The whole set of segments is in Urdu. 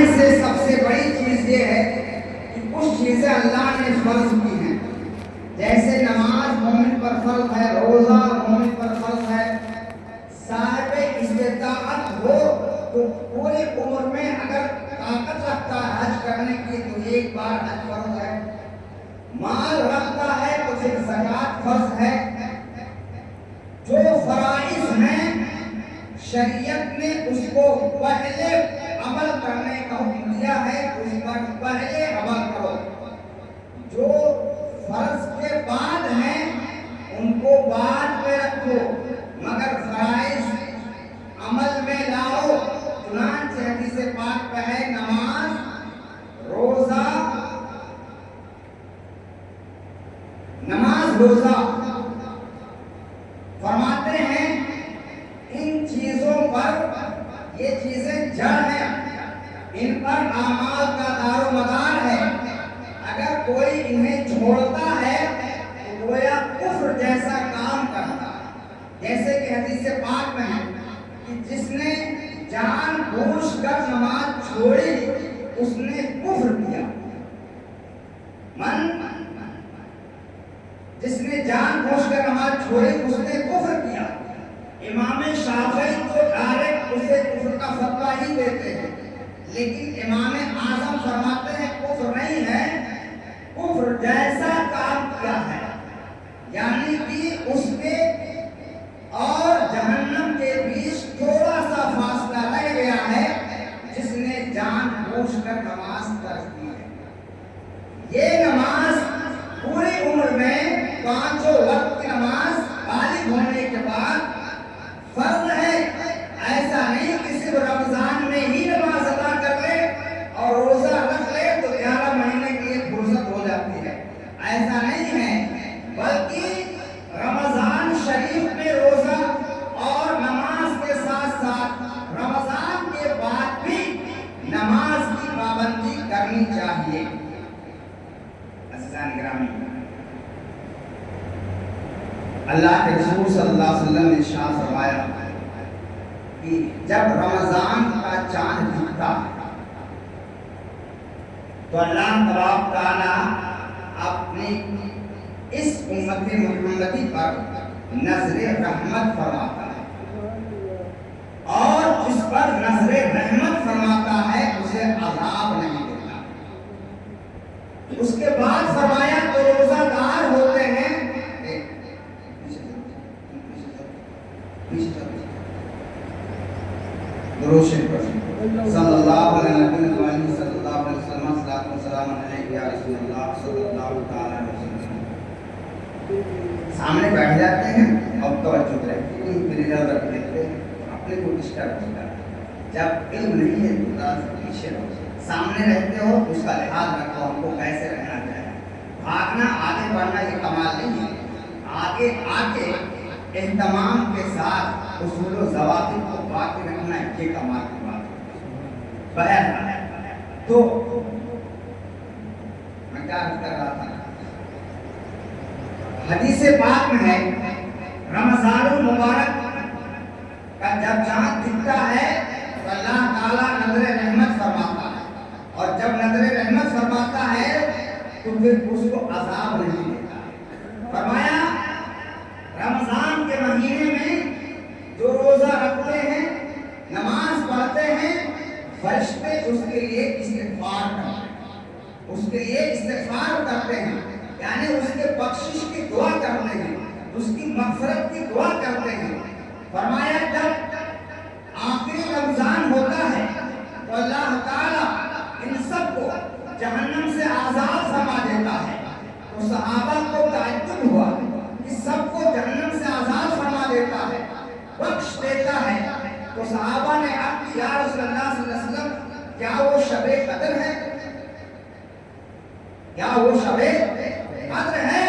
میں سے سب سے بڑی چیز یہ ہے کہ کچھ چیزیں اللہ نے فرض کی ہیں، جیسے نماز مومن پر فرض ہے، روزہ مومن پر فرض ہے۔ صاحب استطاعت ہو تو پوری عمر میں اگر طاقت رکھتا ہے حج کرنے کی تو ایک بار حج فرض ہے، مال رکھتا ہے تو پھر زکوٰۃ فرض ہے۔ جو فرائض ہیں شریعت نے اس کو پہلے عمل کرنے کا حکم دیا ہے، اس پر پہلے عمل کرو۔ جو فرض کے بعد ہیں ان کو بعد میں رکھو، مگر فرائض عمل میں لاؤ۔ چنانچہ حدیث پاک میں ہے نماز روزہ فرماتے ہیں ان چیزوں پر، یہ چیزیں جڑ ہیں، ان پر اعمال کا دار و مدار ہے۔ اگر کوئی انہیں چھوڑتا ہے تو گویا کفر جیسا کام کرتا ہے۔ جیسے کہ حدیث پاک میں ہے کہ جس نے جان بوجھ کر نماز چھوڑی اس نے کفر کیا۔ جس نے جان بوجھ کر نماز چھوڑی اس نے کفر کیا۔ امام شافعی تو ڈائریکٹ اسے کفر کا فتویٰ ہی دیتے ہیں، لیکن امام اعظم فرماتے ہیں کفر نہیں ہے، کفر جیسا کام کیا ہے، یعنی کہ اس کے اور جہنم کے بیچ تھوڑا سا فاصلہ رہ گیا ہے جس نے جان بوجھ کر نماز ترک کی ہے۔ یہ نماز پوری عمر میں پانچوں وقت کی نماز بالغ ہونے کے بعد فرض ہے۔ ایسا نہیں کہ صرف رمضان میں ہی نماز ادا کر لے اور روزہ رکھ لے تو 11 مہینے کی ایک فرصت ہو جاتی ہے، ایسا نہیں ہے، بلکہ رمضان شریف میں روزہ اور نماز کے ساتھ ساتھ رمضان کے بعد بھی نماز کی پابندی کرنی چاہیے۔ عزیزان گرامی، اللہ کے رسول صلی اللہ علیہ وسلم نے ارشاد فرمایا کہ جب رمضان کا چاند دکھتا ہے تو اللہ تبارک تعالیٰ اپنی اس امت محمدی پر نظر رحمت فرماتا ہے، اور جس پر نظر رحمت فرماتا ہے اسے عذاب نہیں دیتا۔ اس کے بعد فرمایا تو روزہ دار ہوتے ہیں، صلی اللہ علیہ وسلم صلی اللہ علیہ وسلم صلاۃ و سلام علیک یا رسول اللہ صلی اللہ تعالی علیہ وسلم۔ سامنے بیٹھ جاتے ہیں اور توجہ رہتی ہے، پھر ادھر ادھر دیکھتے ہیں، اپنے کو ڈسٹرب ہوتا ہے۔ جب علم نہیں ہے تو ذرا سے پیچھے رہو، سامنے رہتے ہو اس کا لحاظ رکھو، ہم کو کیسے رہنا چاہیے۔ بھاگنا آگے بڑھنا یہ کمال نہیں ہے، آگے آ کے اہتمام کے ساتھ اصول و ضوابط کو باقی رکھنا یہ کمال کی بات ہے۔ بہرحال تو میں کیا کر رہا تھا، حدیث پاک میں ہے رمضان المبارک کا جب چاند دکھتا ہے تو اللہ تعالیٰ نظر رحمت فرماتا ہے، اور جب نظر رحمت فرماتا ہے تو پھر اس کو عذاب نہیں دیتا۔ فرمایا رمضان کے مہینے میں جو روزہ رکھتے ہیں، نماز پڑھتے ہیں، فرشتے اس کے لیے استغفار کرتے ہیں، اس کے لیے استغفار کرتے ہیں، یعنی اس کے بخشش کی دعا کرتے ہیں، اس کی مغفرت کی دعا کرتے ہیں۔ فرمایا جب آخری رمضان ہوتا ہے تو اللہ تعالیٰ ان سب کو جہنم سے آزاد فرما دیتا ہے۔ تو صحابہ کو تعجب ہوا کہ سب کو جہنم سے آزاد فرما دیتا ہے، بخش دیتا ہے۔ تو صحابہ نے عرض کی یا رسول اللہ صلی اللہ علیہ وسلم کیا وہ شب قدر ہے؟ کیا وہ شب قدر ہے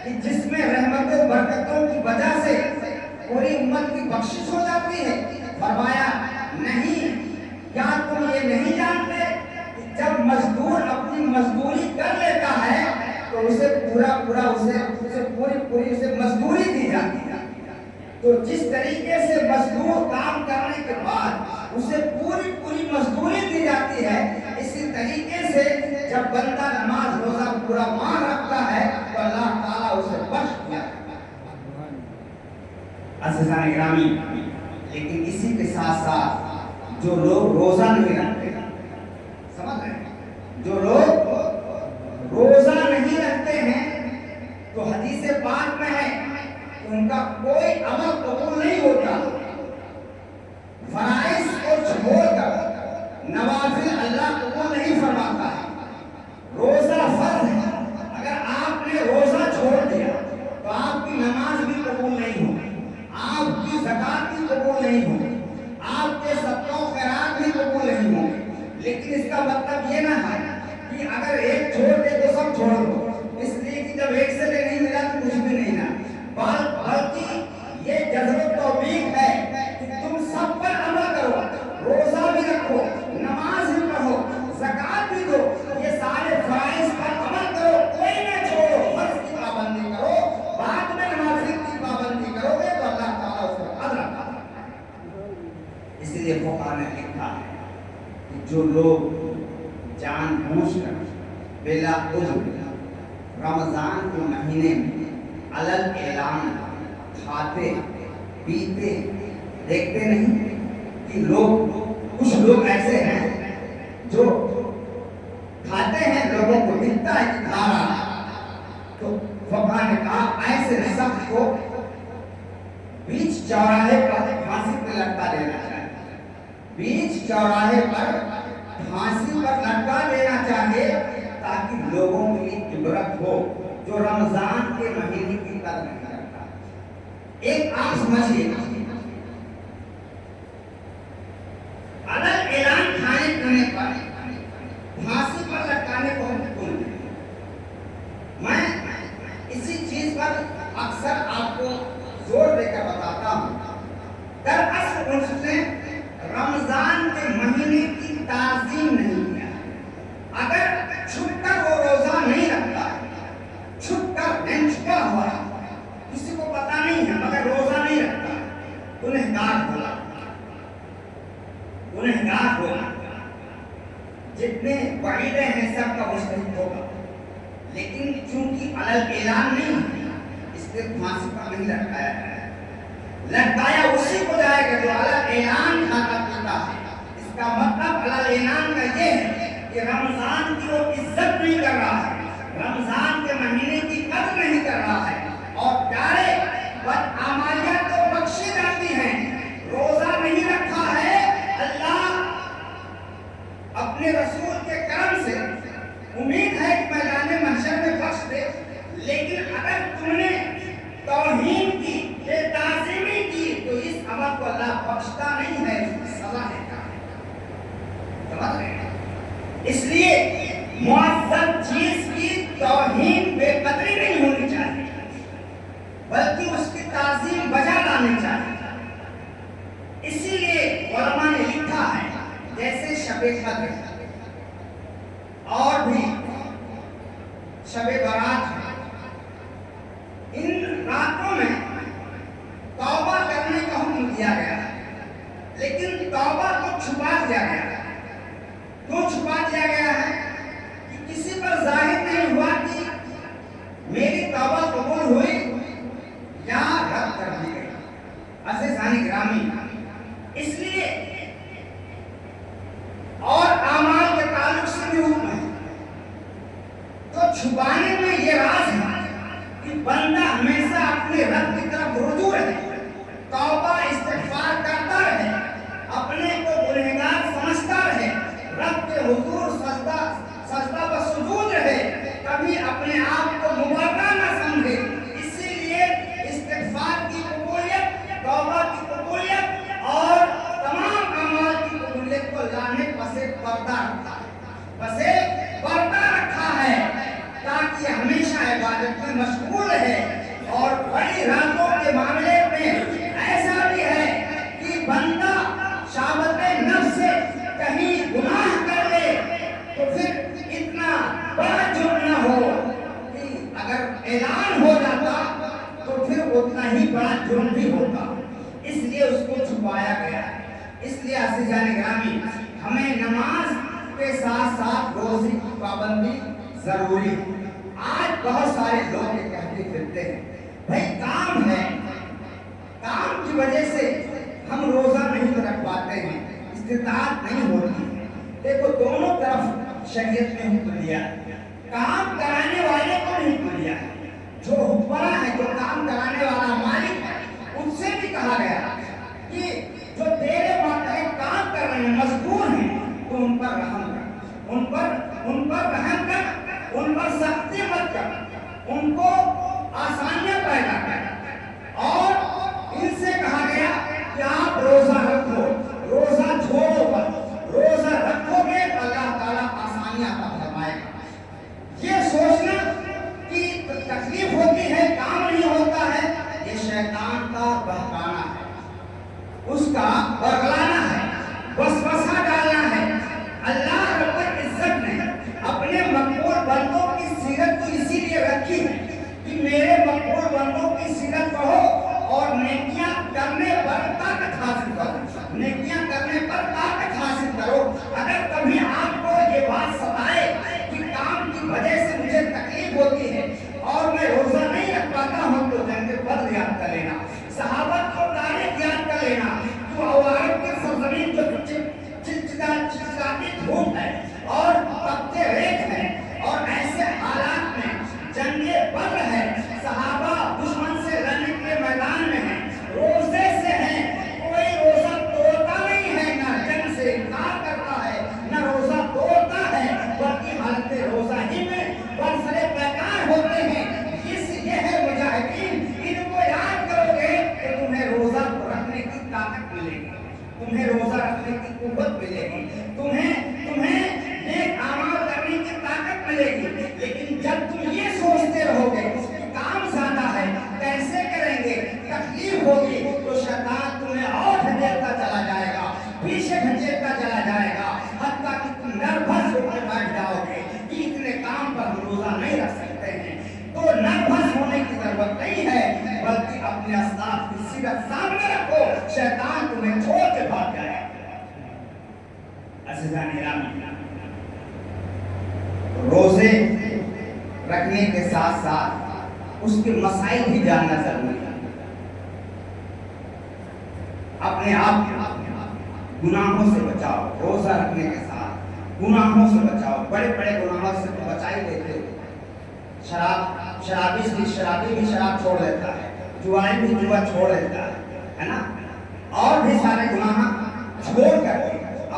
کہ جس میں رحمت و برکتوں کی وجہ سے پوری امت کی بخشش ہو جاتی ہے؟ فرمایا نہیں، کیا تم یہ نہیں جانتے کہ جب مزدور اپنی مزدوری کر لیتا ہے تو اسے پوری مزدوری دی جاتی ہے۔ تو جس طریقے سے مزدور کام کرنے کے بعد اسے پوری مزدوری دی جاتی جاتی ہے. اسی طریقے سے جب بندہ نماز روزہ پورا ماہ رکھتا ہے تو اللہ تعالیٰ اسے بخش دیا. عزیزان گرامی، لیکن اسی کے ساتھ ساتھ جو لوگ روزہ نہیں رکھتے، سمجھ رہے ہیں، جو لوگ روزہ نہیں رکھتے ہیں تو حدیث پاک میں ہے کہ ان کا کوئی عمل قبول نہیں ہوتا. فرائض کو چھوڑ کر نوافل اللہ قبول نہیں فرماتا ہے. روزہ فرض ہے، اگر آپ نے روزہ چھوڑ دیا تو آپ کی نماز بھی قبول نہیں ہوگی، آپ کی زکات بھی قبول نہیں ہوگی، آپ کے صدقہ و خیرات بھی قبول نہیں ہوگی. لیکن اس کا مطلب یہ نہ ہے کہ اگر ایک چھوڑ دے تو سب چھوڑ دو، اس لیے کہ جب ایک سے نہیں ملا تو کچھ بھی نہیں نا. بلکہ یہ جذب توفیق ہے کہ تم سب پر عمل کرو، روزہ بھی رکھو، نماز بھی پڑھو، زکات بھی دو، یہ سارے فرائض پر عمل کرو، کوئی نہ چھوڑو. فرض کی پابندی کرو، بعد میں نوافل کی پابندی کرو گے تو اللہ تعالیٰ اس پر اجر عطا کرے گا. اس لیے فقہاء نے لکھا ہے کہ جو لوگ جان بوجھ کر بلا عذر رمضان کے مہینے میں علل اعلان کھاتے پیتے، دیکھتے نہیں کہ کچھ لوگ ایسے ہیں جو کھاتے ہیں، لوگوں کو دکھتا ہے کہ کھا رہا ہے، تو فقہاء نے کہا ایسے شخص کو بیچ چوراہے پر پھانسی پہ لٹکا دینا چاہیے. بیچ چوراہے پر پھانسی پر لٹکا دینا چاہیے تاکہ لوگوں کے لیے عبرت ہو جو رمضان کے مہینے کی قدر نہیں کرتا. ایک عام سمجھیے، علل اعلان کھانے پینے پر پھانسی پر لٹکانے کو ہم حکم دیں. میں اسی چیز پر اکثر آپ کو زور دے کر بتاتا ہوں. دراصل اس نے رمضان کے مہینے کی تعظیم نہیں کیا. اگر چھپ کر وہ روزہ نہیں رکھتا، چھپ کر چھپا ہوا کسی کو پتا نہیں ہے مگر روزہ نہیں رکھتا، گنہگار ہوگا، گنہگار ہوگا. جتنے وعیدیں ہیں سب کا مستحق ہوگا. لیکن چونکہ علل اعلان نہیں ہے اس لیے پھانسی پر نہیں لٹکایا ہے. لٹکایا اسی کو جائے گا جو علل اعلان کھاتا پیتا ہے. اس کا مطلب علل اعلان کا یہ ہے کہ رمضان کی وہ عزت نہیں کر رہا ہے، رمضان کے مہینے کی قدر نہیں کر رہا ہے. اور پیارے بدعمالیاں تو بخشی جاتی ہیں. روزہ نہیں رکھا ہے، اللہ اپنے رسول کے کرم سے امید ہے کہ میدان محشر میں بخش دے. لیکن اگر تم نے توہین کی، بے تعظیمی کی تو اس عمل کو اللہ بخشتا نہیں ہے، اس کی سزا دیتا ہے. سمجھ رہے ہیں؟ اس لیے معزز چیز کی توہین بے قدری نہیں ہونی چاہیے، بلکہ اس کی تعظیم بجا لانی چاہیے. اسی لیے علماء نے لکھا ہے جیسے شب قدر اور بھی شب برات ہے، ان راتوں میں توبہ کرنے کا حکم دیا گیا ہے. لیکن توبہ کو چھپا دیا گیا ہے. کیوں چھپا دیا گیا ہے؟ کہ کسی پر ظاہر نہیں ہوا کہ میری توبہ قبول ہوئی یا رد کر دی گئی. عزیزان گرامی، اس لیے اور اعمال کے تعلق سے بھی حکم ہے. تو چھپانے میں یہ راز ہے کہ بندہ ہمیشہ اپنے رب کی طرف رجوع رہے، توبہ استغفار کرتا رہے، اپنے کو گنہگار سمجھتا رہے، رب کے حضور سجدہ و سجود رہے، کبھی اپنے آپ کو مبارکہ نہ سمجھے. اسی لیے استغفار کی قبولیت، توبہ کی قبولیت اور تمام اعمال کی قبولیت کو اللہ نے پسے پردہ رکھا ہے، پسے پردہ رکھا ہے تاکہ ہمیشہ عبادت میں مشغول رہے. اور بڑی راتوں کے معاملے میں ایسا بھی ہے کہ بندہ شہوت نفس سے کہیں گناہ کر لے تو پھر اتنا بڑا جرم نہ ہو کہ اگر اعلان ہو جاتا تو پھر اتنا ہی بڑا جرم بھی ہوتا. اس لیے اس کو چھپایا گیا ہے. اس لیے عزیزان گرامی، ہمیں نماز کے ساتھ ساتھ روزے کی پابندی ضروری ہے۔ آج بہت سارے لوگ یہ کہتے پھرتے ہیں بھائی کام ہے، کام کی وجہ سے ہم روزہ نہیں رکھ پاتے ہیں، استطاعت نہیں ہوتی ہے۔ دیکھو دونوں طرف شریعت نے حکم دیا ہے، کام کرانے والے کو نہیں حکم دیا ہے، جو حکمراں ہے، جو کام کرانے والا مالک ہے، ان سے بھی کہا گیا کہ جو تیرے ماتحت کام کر رہے ہیں، مزدور ہیں، تو ان پر رحم کر، ان پر رحم کر، ان پر سختی مت کر، ان کو آسانیاں پیدا کر، اور ان سے کہا گیا کہ آپ روزہ رکھو، روزہ چھوڑو مت، روزہ رکھو گے اللہ تعالیٰ آسانیاں عطا فرمائے گا۔ یہ سوچنا کہ تکلیف ہوتی ہے، کام نہیں ہوتا ہے، یہ شیطان کا بہکانا ہے، اس کا برگلانا ہے، وسوسہ ڈالنا ہے۔ اللہ رب العزت نے اپنے مقبول بندوں کی سیرت کو اسی لیے رکھی ہے کہ میرے مقبول بندوں کی سیرت کہو اور نیکیاں کرنے پر طاقت حاصل کرو، نیکیاں کرنے پر طاقت حاصل کرو۔ اگر کبھی آپ کو یہ بات ستائے کہ کام کی وجہ سے مجھے تکلیف ہوتی ہے اور میں روزہ نہیں رکھ پاتا ہوں، تو جنگ بدر یاد کر لینا، صحابہ کو تاریخ یاد کر لینا، جو عوارض کی سرزمین جو چلچلاتی دھوپ ہے اور تپتے ریت ہے، اور ایسے حالات میں جنگ بدر ہے، صحابہ دشمن سے لڑنے کے میدان میں ہیں، روزے سے ہیں، کوئی روزہ توڑتا نہیں ہے، نہ جنگ سے انکار کرتا ہے، نہ روزہ توڑتا ہے، بلکہ حالت روزہ ہی میں برسرے پیکار ہوتے ہیں۔ یہ ہے مجاہدین، ان کو یاد کرو گے کہ تمہیں روزہ رکھنے کی طاقت ملے گی، تمہیں روزہ رکھنے کی قوت ملے گی، تمہیں نیک اعمال کرنے کی طاقت ملے گی۔ لیکن جب تم یہ سوچتے رہو گے کہ کام زیادہ ہے، کیسے کریں گے، تکلیف ہوگی، تو شیطان تمہیں اور ڈھکیلتا چلا جائے گا، پیچھے ڈھکیلتا چلا جائے گا، حتیٰ کہ تم نروس ہو کر بیٹھ جاؤ گے کہ اتنے کام پر ہم روزہ نہیں رکھ سکتے ہیں۔ تو نروس ہونے کی ضرورت نہیں ہے، بلکہ اپنے اسلاف کی سیرت سامنے رکھو، شیطان تمہیں چھوڑ کے بھاگ جائے گا۔ عزیزان گرامی، روزے رکھنے کے ساتھ ساتھ اس کے مسائل بھی جاننا ضروری ہے۔ اپنے آپ گناہوں سے بچاؤ، روزہ رکھنے کے ساتھ گناہوں سے بچاؤ، بڑے بڑے گناہوں سے تو بچا ہی دیتے ہو۔ شرابی بھی شراب چھوڑ دیتا ہے، جواری بھی جوا چھوڑ دیتا ہے نا، اور بھی سارے گناہ چھوڑ کر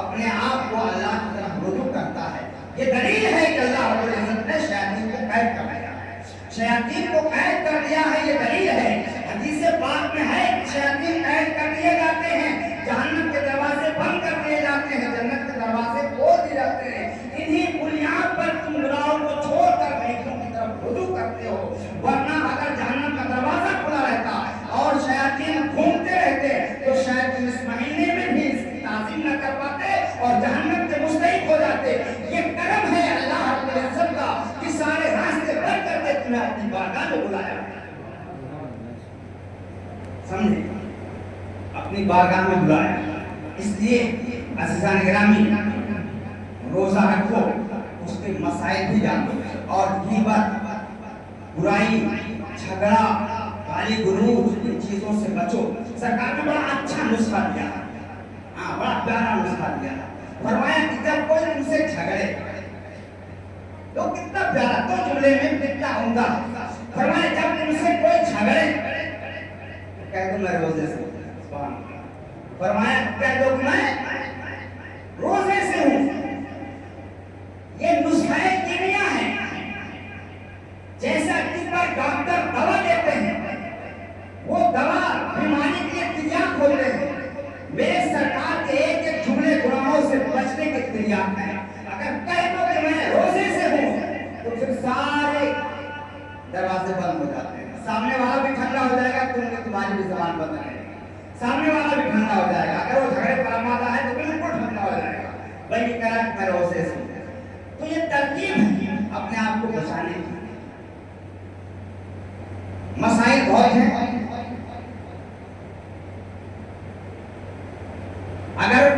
اپنے آپ کو اللہ کی طرف رجوع کرتا ہے۔ یہ دلیل ہے کہ اللہ رب العزت نے شیاطین کو قید کر دیا ہے، شیاطین کو قید کر دیا ہے، یہ دلیل ہے۔ حدیث پاک میں ہے شیاطین قید کر دیے جاتے ہیں، جہنم کے دروازے بند کر دیے جاتے ہیں، جنت کے دروازے کھول دیے جاتے ہیں۔ انہی بنیاد پر تم گناہوں کو چھوڑ کر نیکیوں کی طرف رجوع کرتے ہو، ورنہ اگر جہنم کا دروازہ کھلا رہتا اور شیاطین گھومتے رہتے تو شاید تم اس مہینے میں بھی اس کی تعظیم نہ کر پاتے اور جہنم سے مستحق ہو جاتے۔ یہ کرم ہے اللہ رب العزت کا کہ سارے راستے بند کر کے تمہیں اپنی بارگاہ میں بلایا، سمجھے، اپنی بارگاہ میں بلایا۔ اس لیے عزیزان گرامی، روزہ رکھو، اس کے مسائل بھی جانو، اور غیبت، برائی، جھگڑا، گالی گلوچ، ان چیزوں سے بچو۔ سرکار نے بڑا اچھا نسخہ دیا، بڑا پیارا نسخہ دیا، فرمایا کہ جب کوئی تم سے جھگڑے، تو کتنا پیارا، تو جملے میں کتنا عمدہ، فرمایا جب تم سے کوئی جھگڑے کہہ دو میں روزے سے، فرمایا کہہ دو میں روزے سے ہوں۔ یہ نسخہ کیمیا ہے، جیسا کہ پر ڈاکٹر دوا دیتے ہیں، وہ دوا بیماری کے تریاق ہوتے ہیں، میرے سرکار کے ایک ایک جملے گناہوں سے بچنے کے تریاق ہیں۔ اگر کہہ دو کہ میں روزے سے ہوں تو پھر سارے دروازے بند ہو جاتے ہیں، سامنے والا بھی ٹھنڈا ہو جائے گا، تمہاری بھی زبان بند رہے گی، سامنے والا بھی ٹھنڈا ہو جائے گا، اگر وہ جھگڑے پر آمادہ ہے تو بالکل ٹھنڈا ہو جائے گا، بھائی یہ کہہ رہا کہ میں روزے سے ہوں۔ تو یہ ترکیب ہے اپنے آپ کو بچانے کی۔ مسائل بہت ہیں، اگر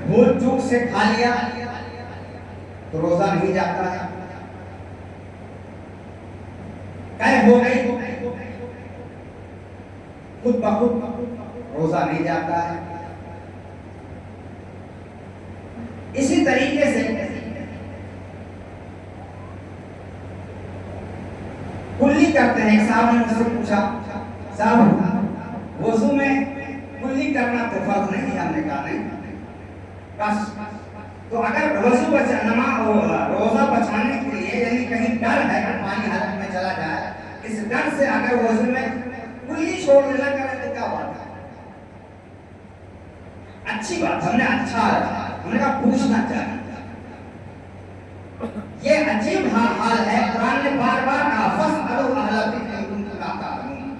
بھول چوک سے کھا لیا تو روزہ نہیں جاتا ہے. قید ہو گئی خود بخود روزہ نہیں جاتا ہے. اسی طریقے سے کلی کرتے ہیں. ایک صاحب نے مجھ سے پوچھا صاحب وضو میں کلی کرنا تو فرض نہیں. ہم نے کہا نہیں بس. تو اگر وضو روزہ بچانے کے لیے یعنی کہیں ڈر ہے کہ پانی حلق میں چلا جائے, اس ڈر سے اگر وضو میں کلی چھوڑ دینا کرے تو کیا بات ہے؟ اچھی بات. ہم نے اچھا ہم نے کہا پوچھنا چاہیے. یہ عجیب حال ہے. قرآن نے بار بار کہا فاسألوا اہل الذکر ان کنتم لا تعلمون,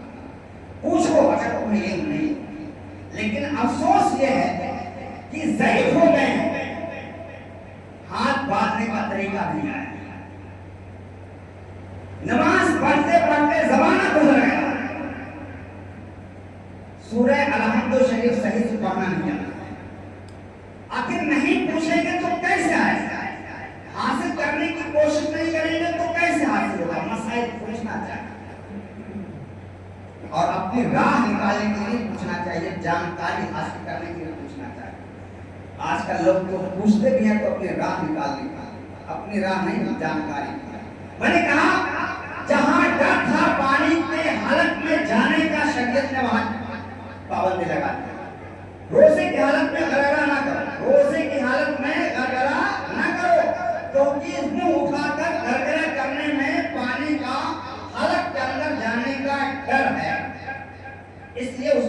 پوچھو اگر تمہیں علم نہیں. لیکن افسوس یہ ہے کہ ضعیف ہو گئے ہیں, ہاتھ باندھنے کا طریقہ نہیں آیا. نماز پڑھتے پڑھتے زمانہ گزر گیا, سورہ الحمد شریف صحیح سے پڑھنا نہیں آتا. آخر نہیں پوچھیں گے تو کیسے آئے گا؟ حاصل کرنے کی کوشش نہیں کریں گے تو کیسے حاصل ہوگا؟ مسائل پوچھنا چاہیے اور اپنی راہ نکالنے کے لیے پوچھنا چاہیے, جانکاری حاصل کرنے کے لیے پوچھنا چاہیے. آج کل لوگ تو پوچھتے بھی ہیں تو اپنی راہ نکالنے کا, اپنی راہ نہیں جانکاری. میں نے کہا جہاں ڈر تھا پانی کے حالت میں جانے کا, شریعت نے وہاں پابندی لگا دی. روزے کی حالت میں غرغرہ نہ کرو, روزے کی حالت میں غرغرہ نہ کرو, کیونکہ منہ اٹھا کر غرغرہ کرنے میں پانی کا حلق کے اندر جانے کا ڈر ہے, اس لیے اس